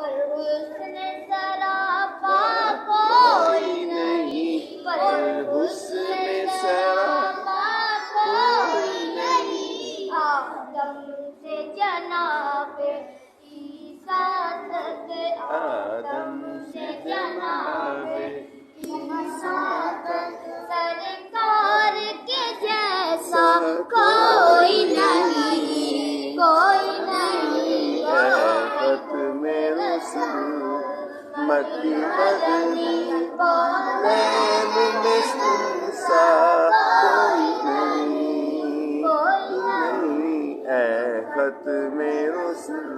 پر حسن سراپا کوئی نہیں، پر حسن سراپا کوئی نہیں، آدم سے جناب عیسیٰ تک، آدم سے جناب عیسیٰ تک سرکار کے جیسا کوئی نہیں، کوئی نہیں، ختم رسول مکی مدنی نیب میں سا کوئی نہیں، اے ختم رسول۔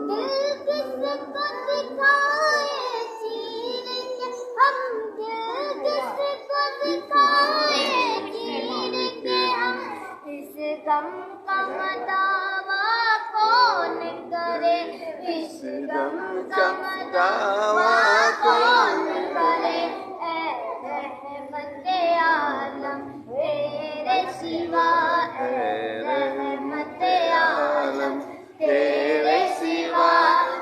دل کس کو دکھائے چین کے، ہم دل کس کو دکھائے چین کے، ہم اس غم کا دعویٰ کون کرے، اس غم کا دعویٰ کون کرے، اے رحمت عالم تیرے سوا، اے رحمت عالم تیرے سوا،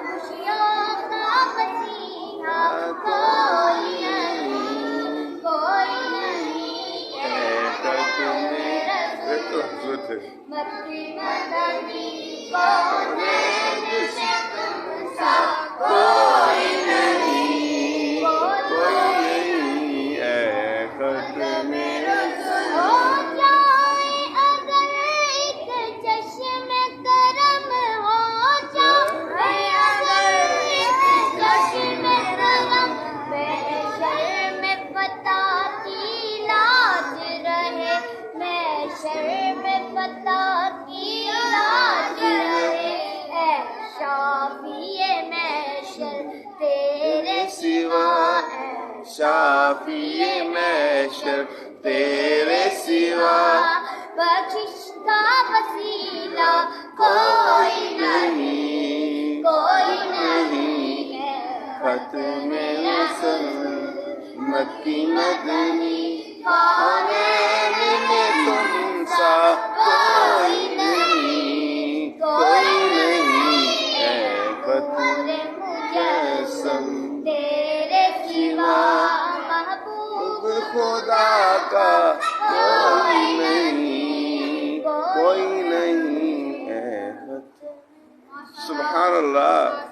خوشیوں کا مسیحا کوئی نہیں، کوئی نہیں، اے ختم رسول مکی مدنی کونین میں تم سا کوئی نہیں، کوئی نہیں، اے ختم رسول۔ ہو جائے اگر ایک چشم کرم، ہو جائے اگر ایک چشم کرم، محشر میں فتح کی لاج رہے، محشر میں فتح کی لاج رہے، اے شافی محشر تیرے سوا، اے شافی محشر تیرے سوا، بخشش کا وسیلہ کوئی نہیں، کوئی نہیں، ختم رسول مکی مدنی کونین میں تم سا کوئی نہیں، کوئی نہیں، اے ختم پورے مجسم تیرے سوا، محبوب خدا کا کوئی نہیں، کوئی نہیں، اے ختم۔ سبحان اللہ۔